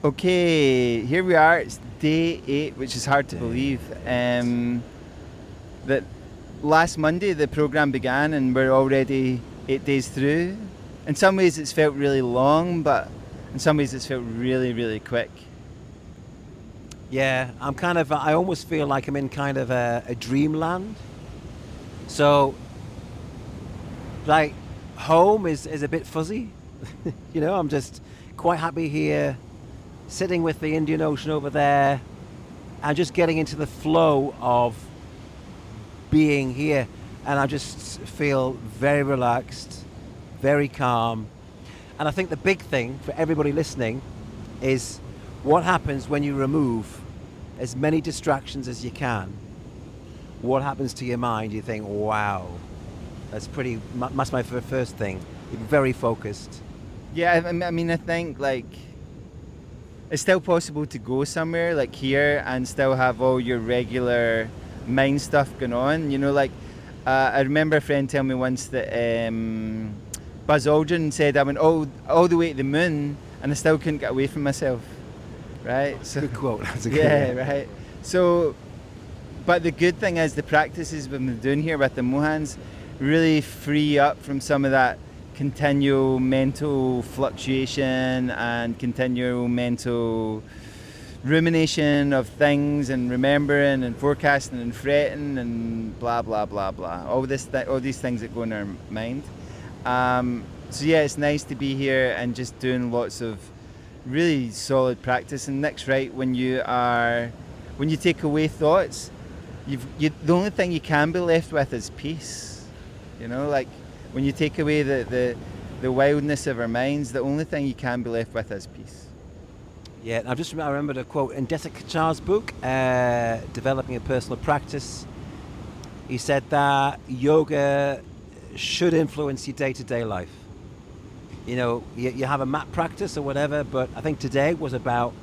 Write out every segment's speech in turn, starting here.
Okay, here we are. It's day 8, which is hard to believe. That last Monday the program began, and we're already 8 days through. In some ways, it's felt really long, but in some ways, it's felt really, really quick. Yeah, I almost feel like I'm in kind of a dreamland. So, like, home is a bit fuzzy. I'm just quite happy here, sitting with the Indian Ocean over there, and just getting into the flow of being here. And I just feel very relaxed, very calm. And I think the big thing for everybody listening is what happens when you remove as many distractions as you can. What happens to your mind? You think, wow, that's my first thing. You're very focused. Yeah, I mean, I think like it's still possible to go somewhere like here and still have all your regular mind stuff going on. I remember a friend telling me once that Buzz Aldrin said I went all the way to the moon and I still couldn't get away from myself. Right? So, good quote. That's a good one. Right. So, but the good thing is the practices we've been doing here with the Mohans really free up from some of that continual mental fluctuation and continual mental rumination of things and remembering and forecasting and fretting and blah blah blah blah. All these things that go in our mind. So yeah, it's nice to be here and just doing lots of really solid practice. And Nick's right, when you take away thoughts, the only thing you can be left with is peace. Like when you take away the wildness of our minds, the only thing you can be left with is peace. Yeah, I remembered a quote in Desert Kachar's book, Developing a Personal Practice. He said that yoga should influence your day-to-day life. You have a mat practice or whatever, but I think today was about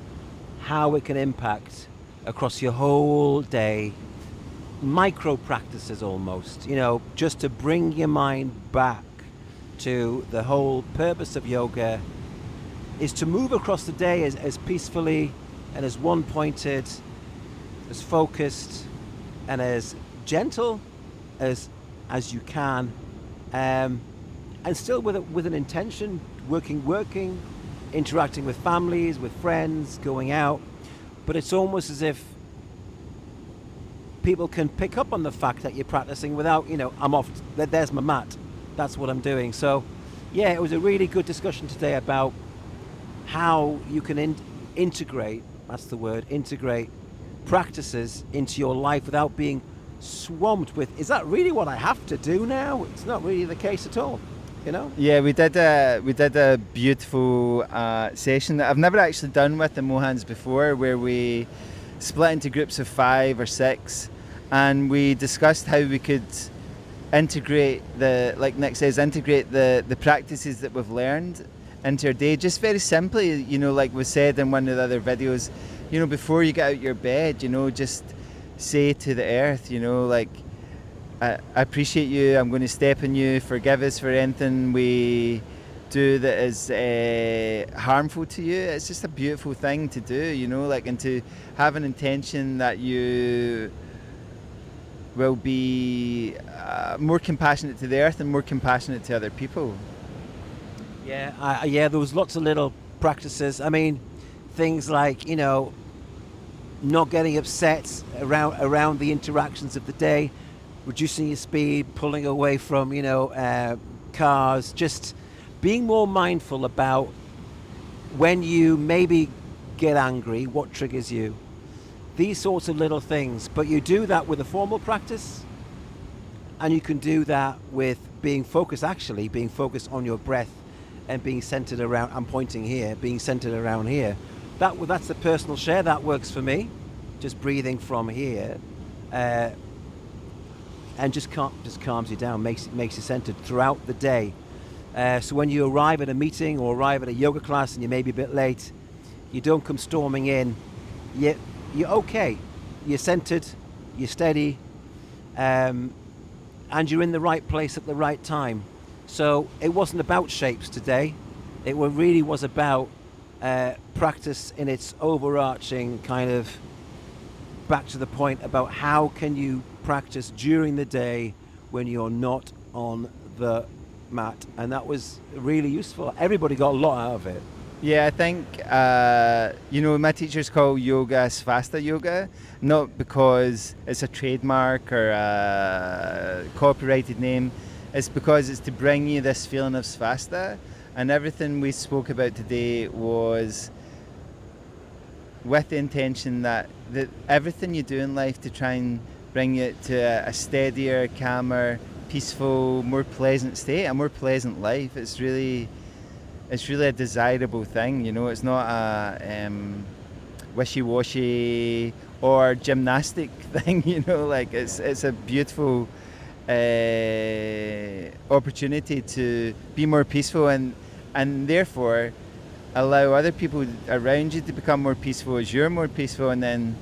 how it can impact across your whole day, micro practices almost, just to bring your mind back to the whole purpose of yoga is to move across the day as peacefully and as one-pointed, as focused and as gentle as you can, and still with an intention, working, interacting with families, with friends, going out. But it's almost as if people can pick up on the fact that you're practicing without, I'm off, there's my mat, that's what I'm doing. So, yeah, it was a really good discussion today about how you can integrate practices into your life without being swamped with, is that really what I have to do now? It's not really the case at all. Yeah, we did a beautiful session that I've never actually done with the Mohans before, where we split into groups of 5 or 6, and we discussed how we could integrate like Nick says, integrate the practices that we've learned into our day, just very simply. Like was said in one of the other videos, before you get out your bed, just say to the earth, like, I appreciate you, I'm going to step in you, forgive us for anything we do that is harmful to you. It's just a beautiful thing to do, like, and to have an intention that you will be more compassionate to the earth and more compassionate to other people. Yeah, there was lots of little practices. I mean, things like, not getting upset around the interactions of the day, reducing your speed, pulling away from, cars, just being more mindful about when you maybe get angry, what triggers you. These sorts of little things. But you do that with a formal practice, and you can do that with being focused on your breath and being centered around, I'm pointing here, being centered around here. That's the personal share. That works for me. Just breathing from here. And just calms you down, makes you centered throughout the day. So when you arrive at a meeting or arrive at a yoga class and you may be a bit late, you don't come storming in. You're okay. You're centered, you're steady, and you're in the right place at the right time. So it wasn't about shapes today. It really was about practice in its overarching kind of back to the point about how can you practice during the day when you're not on the mat, and that was really useful. Everybody got a lot out of it. Yeah, I think, my teachers call yoga Svasta yoga, not because it's a trademark or a copyrighted name. It's because it's to bring you this feeling of Svasta. And everything we spoke about today was with the intention that everything you do in life to try and bring it to a steadier, calmer, peaceful, more pleasant state, a more pleasant life. It's really a desirable thing, It's not a wishy-washy or gymnastic thing, Like it's a beautiful opportunity to be more peaceful and therefore allow other people around you to become more peaceful as you're more peaceful, and then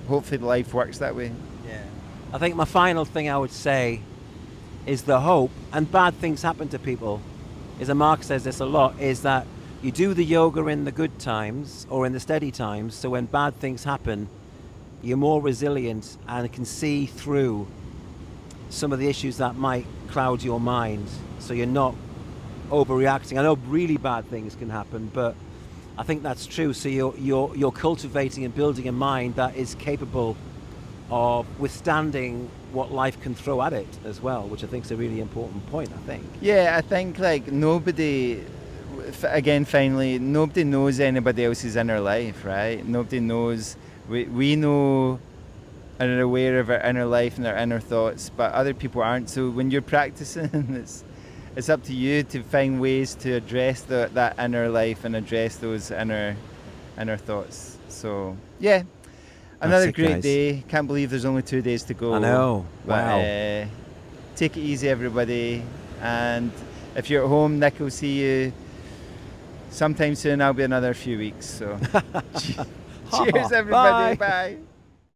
hopefully life works that way. Yeah. I think my final thing I would say is the hope, and bad things happen to people, is, and Mark says this a lot, is that you do the yoga in the good times or in the steady times, so when bad things happen, you're more resilient and can see through some of the issues that might cloud your mind, so you're not overreacting. I know really bad things can happen, but I think that's true. So you're cultivating and building a mind that is capable of withstanding what life can throw at it as well, which I think is a really important point, I think. Yeah, I think nobody, again, finally, nobody knows anybody else's inner life, right? Nobody knows. We know and are aware of our inner life and our inner thoughts, but other people aren't. So when you're practicing, it's up to you to find ways to address that inner life and address those inner thoughts. So yeah, another great guys. day. Can't believe there's only 2 days to go. I know. But, Wow. take it easy, everybody. And if you're at home, Nick will see you sometime soon. I'll be another few weeks. So cheers, everybody. Bye. Bye.